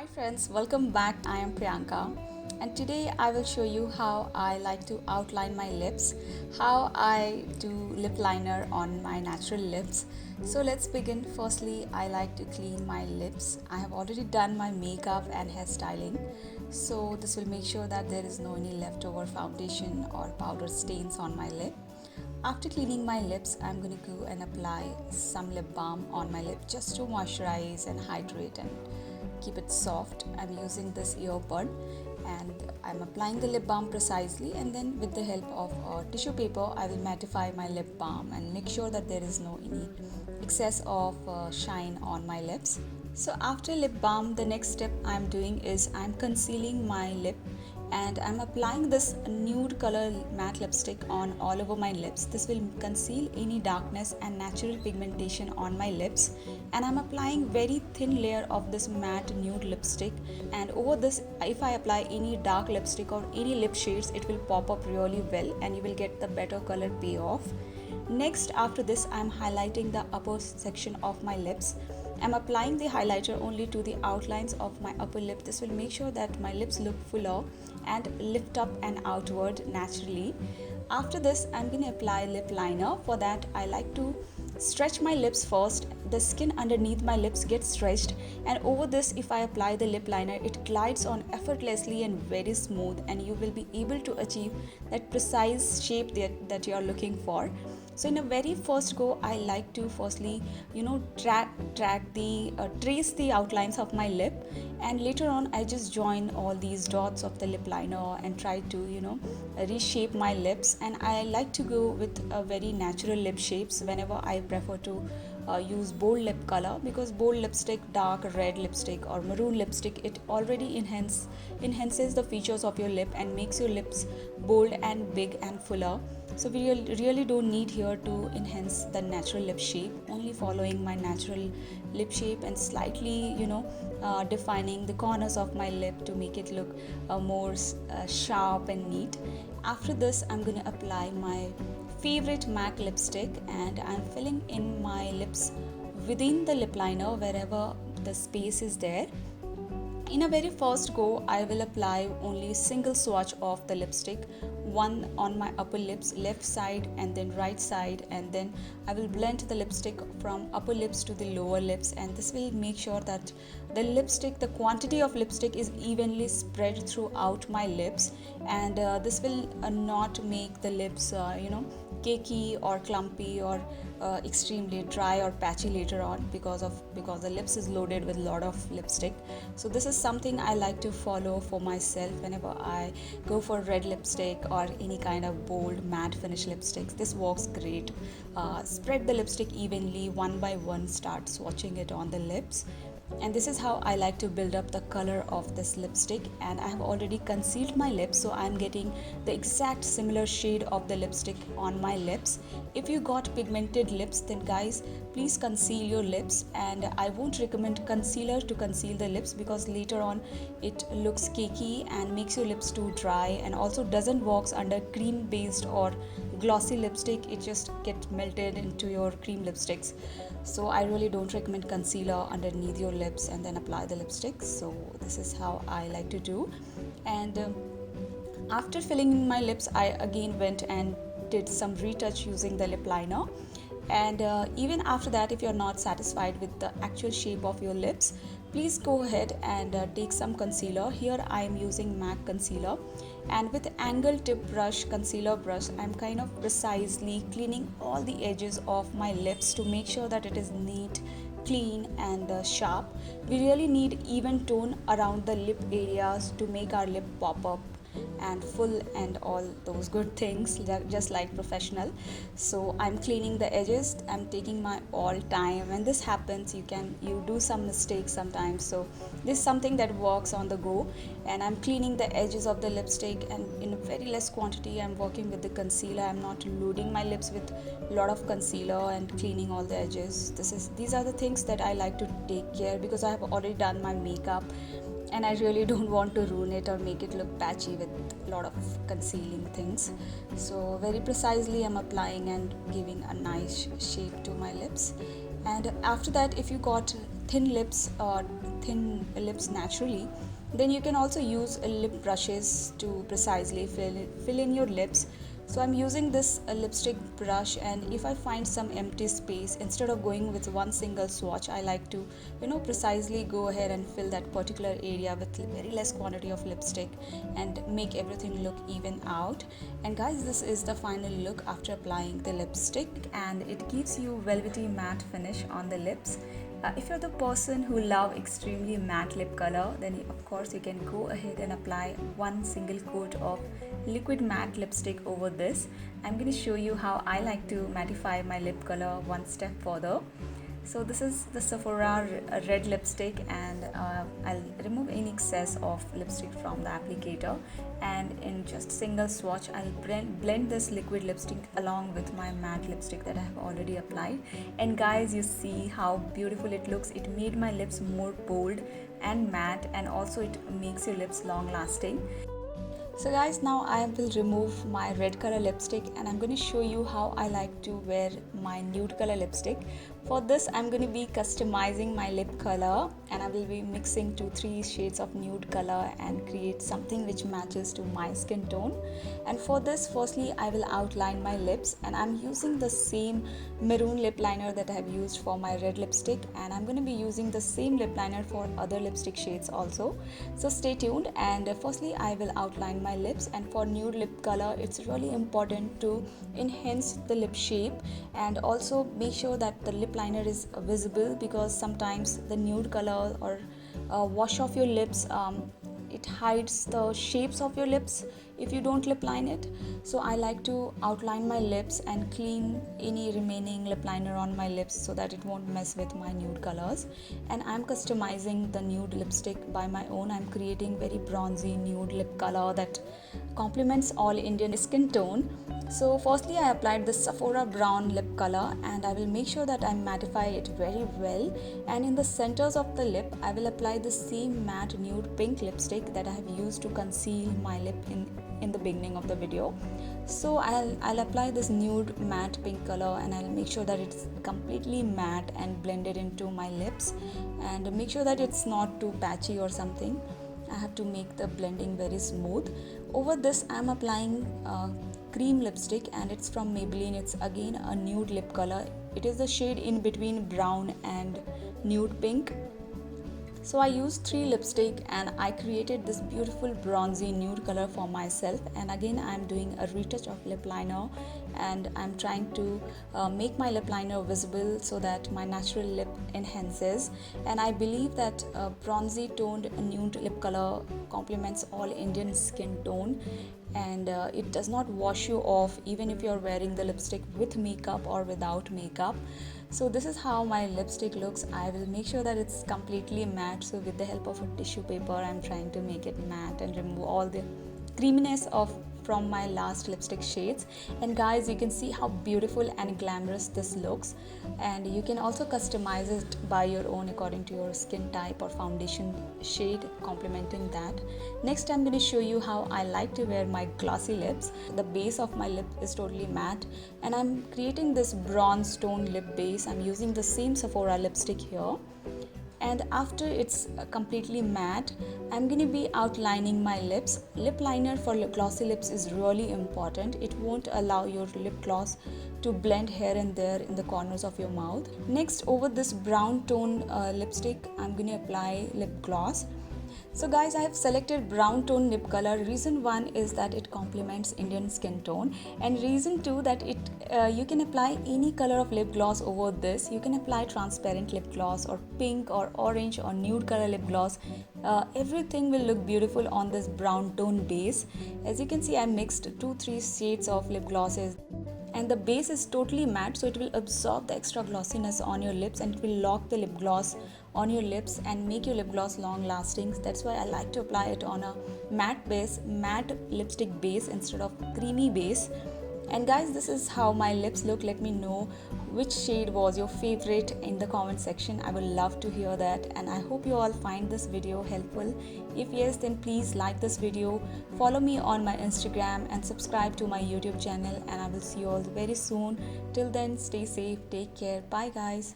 Hi friends, welcome back. I am Priyanka and today I will show you how I like to outline my lips, how I do lip liner on my natural lips. So let's begin. Firstly, I like to clean my lips. I have already done my makeup and hairstyling. So this will make sure that there is no any leftover foundation or powder stains on my lip. After cleaning my lips, I'm going to go and apply some lip balm on my lip just to moisturize and hydrate and keep it soft. I'm using this earbud and I'm applying the lip balm precisely, and then with the help of tissue paper I will mattify my lip balm and make sure that there is no any excess of shine on my lips. So after lip balm, the next step I'm doing is I'm concealing my lip and I'm applying this nude color matte lipstick on all over my lips. This will conceal any darkness and natural pigmentation on my lips, and I'm applying very thin layer of this matte nude lipstick, and over this if I apply any dark lipstick or any lip shades, it will pop up really well and you will get the better color payoff. Next, after this, I'm highlighting the upper section of my lips. I'm applying the highlighter only to the outlines of my upper lip. This will make sure that my lips look fuller and lift up and outward naturally. After this, I'm going to apply lip liner. For that, I like to stretch my lips first. The skin underneath my lips gets stretched, and over this if I apply the lip liner, it glides on effortlessly and very smooth, and you will be able to achieve that precise shape that you are looking for. So in a very first go, I like to firstly trace the outlines of my lip, and later on I just join all these dots of the lip liner and try to reshape my lips. And I like to go with a very natural lip shapes whenever I prefer to use bold lip color, because bold lipstick, dark red lipstick or maroon lipstick, it already enhances the features of your lip and makes your lips bold and big and fuller. So we really don't need here to enhance the natural lip shape, only following my natural lip shape and slightly defining the corners of my lip to make it look more sharp and neat. After this, I'm going to apply my favorite MAC lipstick and I'm filling in my lips within the lip liner wherever the space is there. In a very first go, I will apply only single swatch of the lipstick, one on my upper lips, left side and then right side, and then I will blend the lipstick from upper lips to the lower lips, and this will make sure that the quantity of lipstick is evenly spread throughout my lips, and this will not make the lips cakey or clumpy or extremely dry or patchy later on, because the lips is loaded with a lot of lipstick. So this is something I like to follow for myself whenever I go for red lipstick or any kind of bold matte finish lipsticks. This works great. Spread the lipstick evenly, one by one start swatching it on the lips, and this is how I like to build up the color of this lipstick. And I have already concealed my lips, so I'm getting the exact similar shade of the lipstick on my lips. If you got pigmented lips, then guys, please conceal your lips, and I won't recommend concealer to conceal the lips because later on it looks cakey and makes your lips too dry, and also doesn't work under cream based or glossy lipstick. It just gets melted into your cream lipsticks. So I really don't recommend concealer underneath your lips and then apply the lipstick. So this is how I like to do. And after filling in my lips, I again went and did some retouch using the lip liner. And even after that, if you're not satisfied with the actual shape of your lips, please go ahead and take some concealer. Here I am using MAC concealer, and with angle tip brush, concealer brush, I'm kind of precisely cleaning all the edges of my lips to make sure that it is neat, clean and sharp. We really need even tone around the lip areas to make our lip pop up and full and all those good things, just like professional. So I'm cleaning the edges, I'm taking my all time. When this happens, you do some mistakes sometimes, so this is something that works on the go. And I'm cleaning the edges of the lipstick, and in very less quantity I'm working with the concealer. I'm not loading my lips with a lot of concealer and cleaning all the edges. These are the things that I like to take care, because I have already done my makeup and I really don't want to ruin it or make it look patchy with a lot of concealing things. So very precisely I'm applying and giving a nice shape to my lips. And after that, if you got thin lips naturally, then you can also use lip brushes to precisely fill in your lips. So I'm using this lipstick brush, and if I find some empty space, instead of going with one single swatch, I like to precisely go ahead and fill that particular area with very less quantity of lipstick and make everything look even out. And guys, this is the final look after applying the lipstick, and it gives you velvety matte finish on the lips. If you're the person who love extremely matte lip color, then of course you can go ahead and apply one single coat of liquid matte lipstick over this. I'm going to show you how I like to mattify my lip color one step further. So this is the Sephora red lipstick, and I'll remove any excess of lipstick from the applicator, and in just single swatch I'll blend this liquid lipstick along with my matte lipstick that I have already applied. And guys, you see how beautiful it looks. It made my lips more bold and matte, and also it makes your lips long lasting. So guys, now I will remove my red color lipstick, and I'm going to show you how I like to wear my nude color lipstick. For this, I'm going to be customizing my lip color, and I will be mixing 2-3 shades of nude color and create something which matches to my skin tone. And for this, firstly I will outline my lips, and I'm using the same maroon lip liner that I have used for my red lipstick, and I'm going to be using the same lip liner for other lipstick shades also. So stay tuned. And firstly I will outline my lips, and for nude lip color it's really important to enhance the lip shape and also make sure that the lip liner is visible, because sometimes the nude color or wash off your lips, it hides the shapes of your lips if you don't lip line it. So I like to outline my lips and clean any remaining lip liner on my lips so that it won't mess with my nude colors. And I'm customizing the nude lipstick by my own. I'm creating very bronzy nude lip color that complements all Indian skin tone. So firstly I applied the Sephora brown lip color, and I will make sure that I mattify it very well. And in the centers of the lip I will apply the same matte nude pink lipstick that I have used to conceal my lip in the beginning of the video. So I'll apply this nude matte pink color, and I'll make sure that it's completely matte and blended into my lips, and make sure that it's not too patchy or something. I have to make the blending very smooth. Over this I'm applying cream lipstick, and it's from Maybelline. It's again a nude lip color. It is the shade in between brown and nude pink. So I used 3 lipstick, and I created this beautiful bronzy nude color for myself. And again I'm doing a retouch of lip liner, and I'm trying to make my lip liner visible so that my natural lip enhances. And I believe that bronzy toned nude lip color complements all Indian skin tone, and it does not wash you off even if you're wearing the lipstick with makeup or without makeup. So this is how my lipstick looks. I will make sure that it's completely matte. So with the help of a tissue paper I'm trying to make it matte and remove all the creaminess from my last lipstick shades. And guys, you can see how beautiful and glamorous this looks, and you can also customize it by your own according to your skin type or foundation shade complementing that. Next I'm going to show you how I like to wear my glossy lips. The base of my lip is totally matte, and I'm creating this bronze tone lip base. I'm using the same Sephora lipstick here, and after it's completely matte I'm going to be outlining my lips. Lip liner for glossy lips is really important. It won't allow your lip gloss to blend here and there in the corners of your mouth. Next, over this brown tone lipstick I'm going to apply lip gloss. So guys, I have selected brown tone lip color. Reason 1 is that it complements Indian skin tone, and reason 2 that you can apply any color of lip gloss over this. You can apply transparent lip gloss or pink or orange or nude color lip gloss. Everything will look beautiful on this brown tone base. As you can see, I mixed 2-3 shades of lip glosses, and the base is totally matte, so it will absorb the extra glossiness on your lips, and it will lock the lip gloss on your lips and make your lip gloss long lasting. That's why I like to apply it on a matte lipstick base instead of creamy base. And guys, this is how my lips look. Let me know which shade was your favorite in the comment section. I would love to hear that, and I hope you all find this video helpful. If yes, then please like this video, follow me on my Instagram, and subscribe to my YouTube channel, and I will see you all very soon. Till then, stay safe, take care, bye guys.